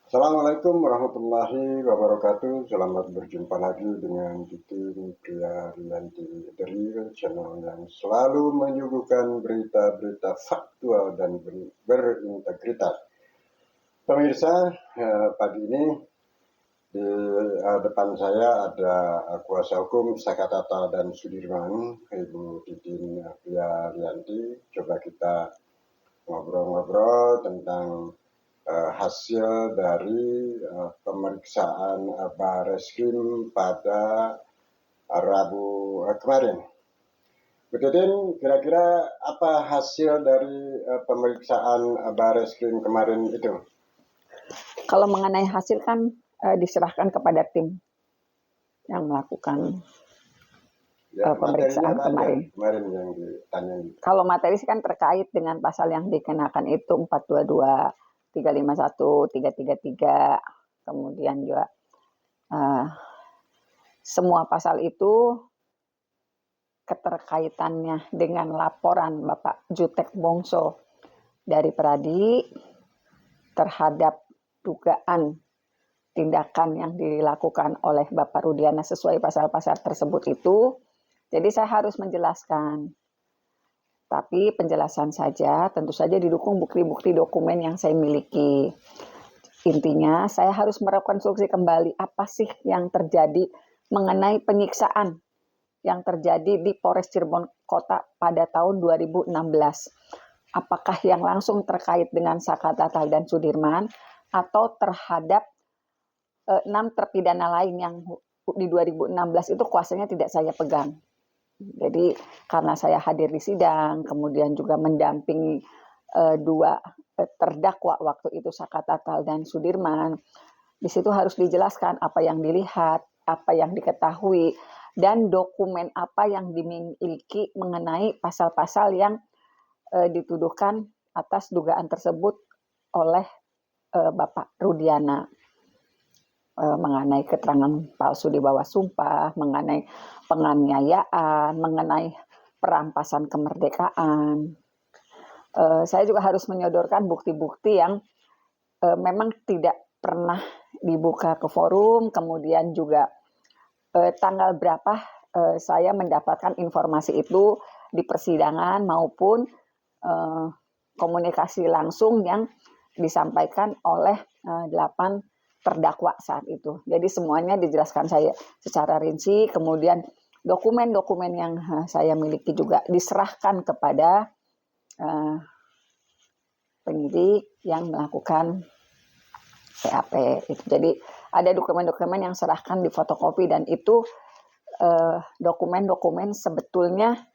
Assalamualaikum warahmatullahi wabarakatuh. Selamat berjumpa lagi dengan Titin Pria Rianti dari channel yang selalu menyuguhkan berita-berita faktual dan berintegritas. Pemirsa, pagi ini di depan saya ada kuasa hukum Sakatata dan Sudirman, Ibu Titin Pria Rianti. Coba kita ngobrol-ngobrol tentang hasil dari pemeriksaan Bareskrim pada Rabu kemarin. Betul, kira-kira apa hasil dari pemeriksaan Bareskrim kemarin itu? Kalau mengenai hasil kan diserahkan kepada tim yang melakukan pemeriksaan kemarin. Kemarin yang ditanyai. Kalau materi sih kan terkait dengan pasal yang dikenakan itu 422, 351, 333, kemudian juga semua pasal itu keterkaitannya dengan laporan Bapak Jutek Bongso dari Peradi terhadap dugaan tindakan yang dilakukan oleh Bapak Rudiana sesuai pasal-pasal tersebut itu. Jadi saya harus menjelaskan. Tapi penjelasan saja tentu saja didukung bukti-bukti dokumen yang saya miliki. Intinya saya harus merekonstruksi kembali apa sih yang terjadi mengenai penyiksaan yang terjadi di Polres Cirebon Kota pada tahun 2016. Apakah yang langsung terkait dengan Sakatata dan Sudirman atau terhadap 6 terpidana lain yang di 2016 itu kuasanya tidak saya pegang. Jadi karena saya hadir di sidang, kemudian juga mendampingi dua terdakwa waktu itu Sakatata dan Sudirman, di situ harus dijelaskan apa yang dilihat, apa yang diketahui, dan dokumen apa yang dimiliki mengenai pasal-pasal yang dituduhkan atas dugaan tersebut oleh Bapak Rudiana. Mengenai keterangan palsu di bawah sumpah, mengenai penganiayaan, mengenai perampasan kemerdekaan. Saya juga harus menyodorkan bukti-bukti yang memang tidak pernah dibuka ke forum, kemudian juga tanggal berapa saya mendapatkan informasi itu di persidangan maupun komunikasi langsung yang disampaikan oleh 8 terdakwa saat itu. Jadi semuanya dijelaskan saya secara rinci, kemudian dokumen-dokumen yang saya miliki juga diserahkan kepada penyidik yang melakukan PAP itu. Jadi ada dokumen-dokumen yang serahkan di fotokopi dan itu dokumen-dokumen sebetulnya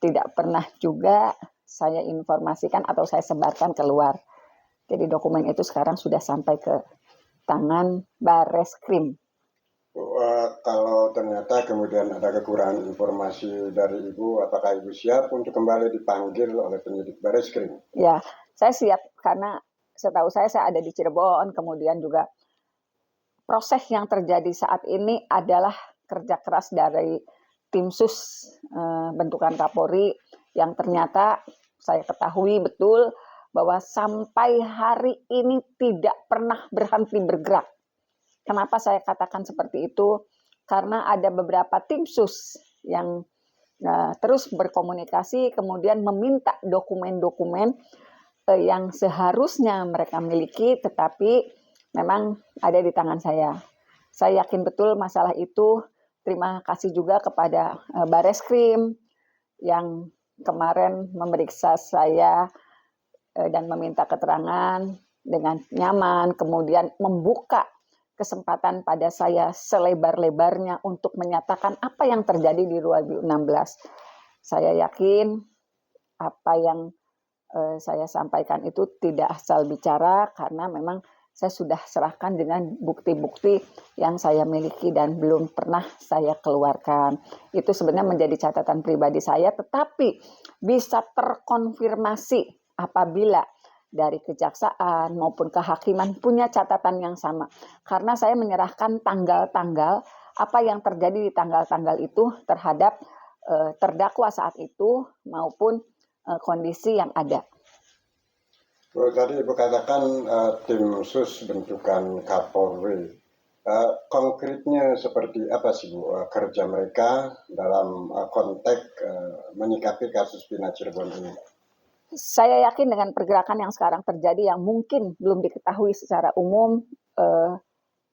tidak pernah juga saya informasikan atau saya sebarkan keluar. Jadi dokumen itu sekarang sudah sampai ke tangan Bareskrim. Kalau ternyata kemudian ada kekurangan informasi dari Ibu, apakah Ibu siap untuk kembali dipanggil oleh penyidik Bareskrim? Ya, saya siap karena setahu saya ada di Cirebon, kemudian juga proses yang terjadi saat ini adalah kerja keras dari tim sus bentukan Kapolri yang ternyata saya ketahui betul bahwa sampai hari ini tidak pernah berhenti bergerak. Kenapa saya katakan seperti itu? Karena ada beberapa tim sus yang terus berkomunikasi, kemudian meminta dokumen-dokumen yang seharusnya mereka miliki, tetapi memang ada di tangan saya. Saya yakin betul masalah itu. Terima kasih juga kepada Bareskrim yang kemarin memeriksa saya dan meminta keterangan dengan nyaman, kemudian membuka kesempatan pada saya selebar-lebarnya untuk menyatakan apa yang terjadi di 2016. Saya yakin apa yang saya sampaikan itu tidak asal bicara karena memang saya sudah serahkan dengan bukti-bukti yang saya miliki dan belum pernah saya keluarkan. Itu sebenarnya menjadi catatan pribadi saya, tetapi bisa terkonfirmasi apabila dari kejaksaan maupun kehakiman punya catatan yang sama. Karena saya menyerahkan tanggal-tanggal apa yang terjadi di tanggal-tanggal itu terhadap terdakwa saat itu maupun kondisi yang ada. Oh, tadi Ibu katakan tim sus bentukan Kapolri. Konkretnya seperti apa sih Bu kerja mereka dalam konteks menyikapi kasus Pina Cirebon ini? Saya yakin dengan pergerakan yang sekarang terjadi yang mungkin belum diketahui secara umum,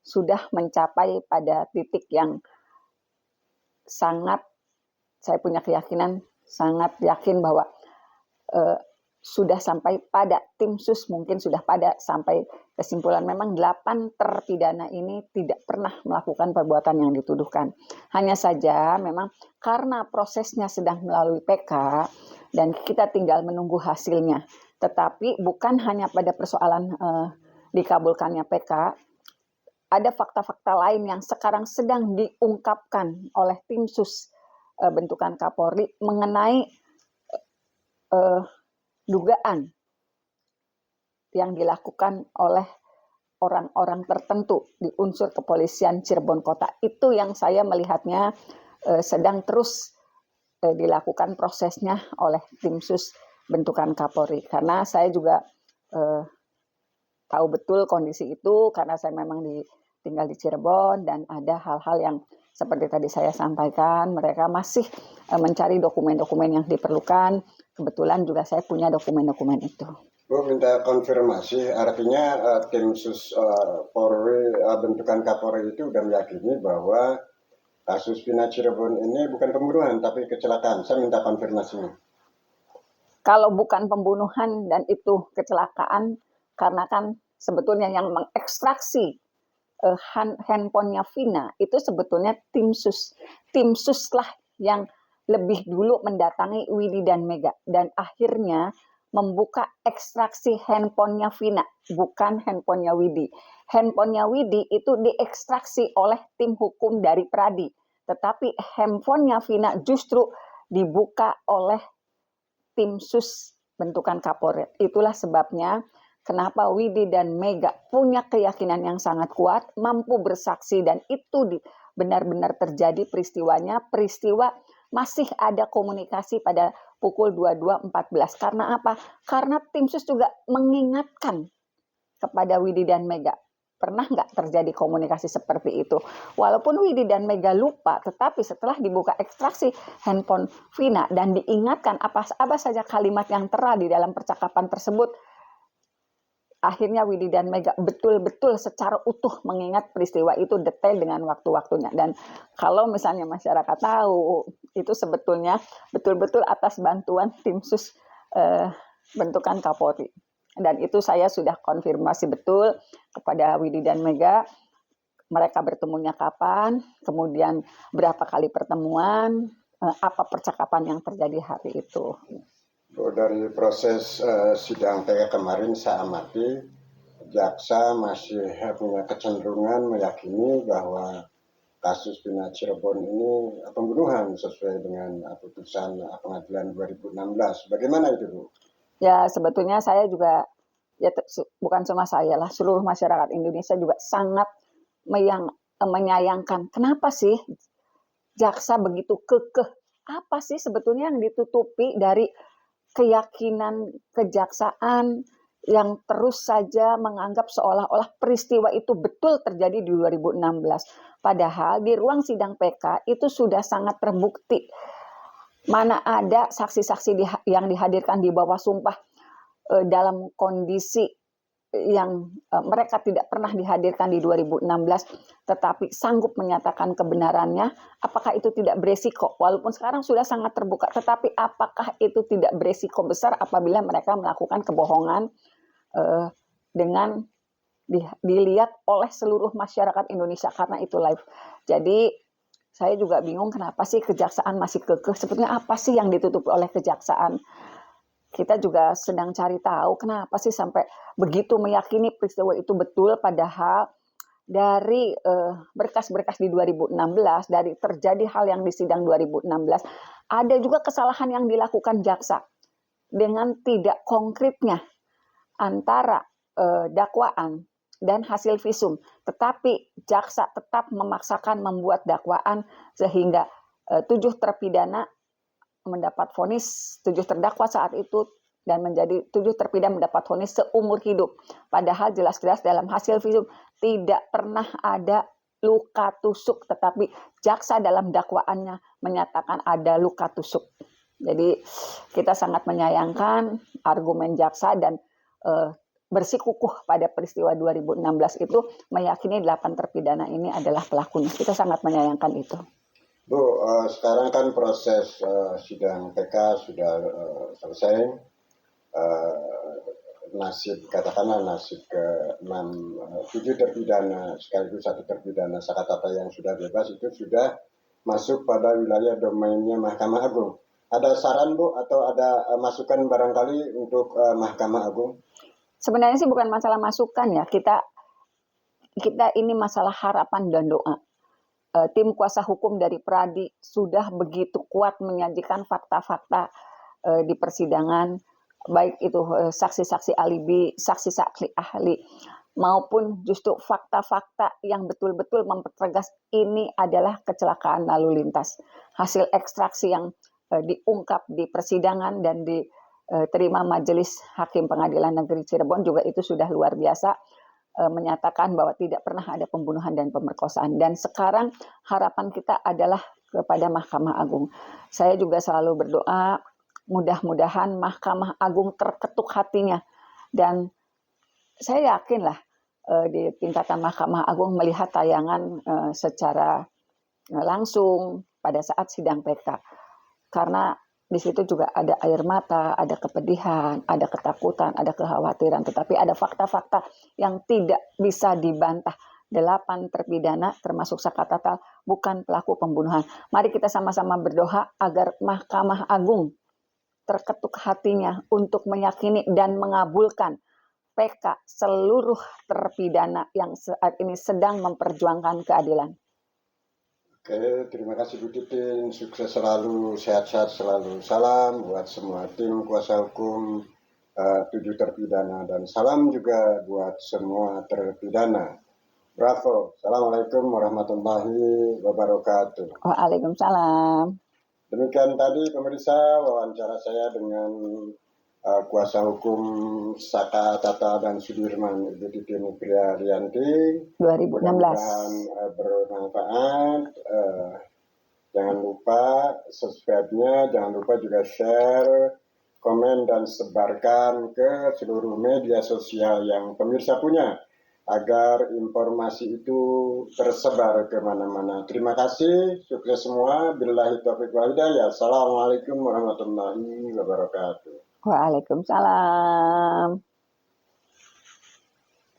sudah mencapai pada titik yang sangat, saya punya keyakinan, sangat yakin bahwa sudah sampai pada tim sus, mungkin sudah pada sampai kesimpulan memang 8 terpidana ini tidak pernah melakukan perbuatan yang dituduhkan. Hanya saja memang karena prosesnya sedang melalui PK dan kita tinggal menunggu hasilnya. Tetapi bukan hanya pada persoalan dikabulkannya PK, ada fakta-fakta lain yang sekarang sedang diungkapkan oleh tim sus bentukan Kapolri mengenai dugaan yang dilakukan oleh orang-orang tertentu di unsur kepolisian Cirebon Kota. Itu yang saya melihatnya sedang terus dilakukan prosesnya oleh tim sus bentukan Kapolri. Karena saya juga tahu betul kondisi itu karena saya memang tinggal di Cirebon dan ada hal-hal yang seperti tadi saya sampaikan, mereka masih mencari dokumen-dokumen yang diperlukan. Kebetulan juga saya punya dokumen-dokumen itu. Bu minta konfirmasi, artinya tim sus Polri bentukan Kapolri itu sudah meyakini bahwa kasus Pina Cirebon ini bukan pembunuhan tapi kecelakaan. Saya minta konfirmasinya. Kalau bukan pembunuhan dan itu kecelakaan, karena kan sebetulnya yang mengekstraksi handphonenya Vina itu sebetulnya tim sus. Tim sus lah yang lebih dulu mendatangi Widi dan Mega dan akhirnya membuka ekstraksi handphonenya Vina, bukan handphonenya Widi. Handphonenya Widi itu diekstraksi oleh tim hukum dari Pradi, tetapi handphonenya Vina justru dibuka oleh tim sus bentukan Kapolri. Itulah sebabnya kenapa Widi dan Mega punya keyakinan yang sangat kuat, mampu bersaksi dan itu benar-benar terjadi peristiwanya. Peristiwa masih ada komunikasi pada pukul 22.14. Karena apa? Karena tim sus juga mengingatkan kepada Widi dan Mega. Pernah nggak terjadi komunikasi seperti itu? Walaupun Widi dan Mega lupa, tetapi setelah dibuka ekstraksi handphone Vina dan diingatkan apa saja kalimat yang tera di dalam percakapan tersebut, akhirnya Widi dan Mega betul-betul secara utuh mengingat peristiwa itu detail dengan waktu-waktunya. Dan kalau misalnya masyarakat tahu, itu sebetulnya betul-betul atas bantuan tim sus bentukan Kapolri. Dan itu saya sudah konfirmasi betul kepada Widi dan Mega, mereka bertemunya kapan, kemudian berapa kali pertemuan, apa percakapan yang terjadi hari itu. Dari proses sidang PK kemarin saya amati, jaksa masih punya kecenderungan meyakini bahwa kasus Pina Cirebon ini pembunuhan sesuai dengan putusan pengadilan 2016. Bagaimana itu, Bu? Ya sebetulnya saya juga, ya bukan cuma saya lah, seluruh masyarakat Indonesia juga sangat menyayangkan. Kenapa sih jaksa begitu kekeh? Apa sih sebetulnya yang ditutupi dari keyakinan kejaksaan yang terus saja menganggap seolah-olah peristiwa itu betul terjadi di 2016. Padahal di ruang sidang PK itu sudah sangat terbukti. Mana ada saksi-saksi yang dihadirkan di bawah sumpah dalam kondisi yang mereka tidak pernah dihadirkan di 2016, tetapi sanggup menyatakan kebenarannya, apakah itu tidak beresiko? Walaupun sekarang sudah sangat terbuka, tetapi apakah itu tidak beresiko besar apabila mereka melakukan kebohongan dengan dilihat oleh seluruh masyarakat Indonesia karena itu live. Jadi saya juga bingung kenapa sih kejaksaan masih kekeh. Sebetulnya apa sih yang ditutupi oleh kejaksaan? Kita juga sedang cari tahu kenapa sih sampai begitu meyakini peristiwa itu betul, padahal dari berkas-berkas di 2016, dari terjadi hal yang di sidang 2016, ada juga kesalahan yang dilakukan jaksa dengan tidak konkretnya antara dakwaan dan hasil visum. Tetapi jaksa tetap memaksakan membuat dakwaan sehingga 7 terpidana mendapat vonis, 7 terdakwa saat itu dan menjadi 7 terpidana mendapat vonis seumur hidup. Padahal jelas-jelas dalam hasil visum tidak pernah ada luka tusuk, tetapi jaksa dalam dakwaannya menyatakan ada luka tusuk. Jadi kita sangat menyayangkan argumen jaksa dan bersikukuh pada peristiwa 2016 itu meyakini 8 terpidana ini adalah pelakunya. Kita sangat menyayangkan itu. Bu, sekarang kan proses sidang PK sudah selesai. Katakanlah nasib ke-6, 7 terpidana sekaligus 1 terpidana Sakatata yang sudah bebas itu sudah masuk pada wilayah domainnya Mahkamah Agung. Ada saran Bu atau ada masukan barangkali untuk Mahkamah Agung? Sebenarnya sih bukan masalah masukan ya, kita ini masalah harapan dan doa. Tim kuasa hukum dari Pradi sudah begitu kuat menyajikan fakta-fakta di persidangan, baik itu saksi-saksi alibi, saksi-saksi ahli, maupun justru fakta-fakta yang betul-betul mempertegas ini adalah kecelakaan lalu lintas. Hasil ekstraksi yang diungkap di persidangan dan diterima Majelis Hakim Pengadilan Negeri Cirebon juga itu sudah luar biasa, menyatakan bahwa tidak pernah ada pembunuhan dan pemerkosaan. Dan sekarang harapan kita adalah kepada Mahkamah Agung. Saya juga selalu berdoa mudah-mudahan Mahkamah Agung terketuk hatinya, dan saya yakinlah di tingkatan Mahkamah Agung melihat tayangan secara langsung pada saat sidang PK, karena di situ juga ada air mata, ada kepedihan, ada ketakutan, ada kekhawatiran, tetapi ada fakta-fakta yang tidak bisa dibantah. 8 terpidana termasuk Sakatata bukan pelaku pembunuhan. Mari kita sama-sama berdoa agar Mahkamah Agung terketuk hatinya untuk meyakini dan mengabulkan PK seluruh terpidana yang saat ini sedang memperjuangkan keadilan. Oke, terima kasih Bu Titin. Sukses selalu, sehat-sehat selalu. Salam buat semua tim kuasa hukum 7 terpidana dan salam juga buat semua terpidana. Bravo. Assalamualaikum warahmatullahi wabarakatuh. Waalaikumsalam. Demikian tadi pemirsa wawancara saya dengan kuasa hukum Sakatata dan Sudirman, Ibu Titin Priarianti. 2016. Mudah-mudahan bermanfaat. Jangan lupa subscribe-nya, jangan lupa juga share, komen, dan sebarkan ke seluruh media sosial yang pemirsa punya, agar informasi itu tersebar kemana-mana. Terima kasih, sukses semua. Billahi taufiq wal hidayah. Assalamualaikum warahmatullahi wabarakatuh. Waalaikumsalam.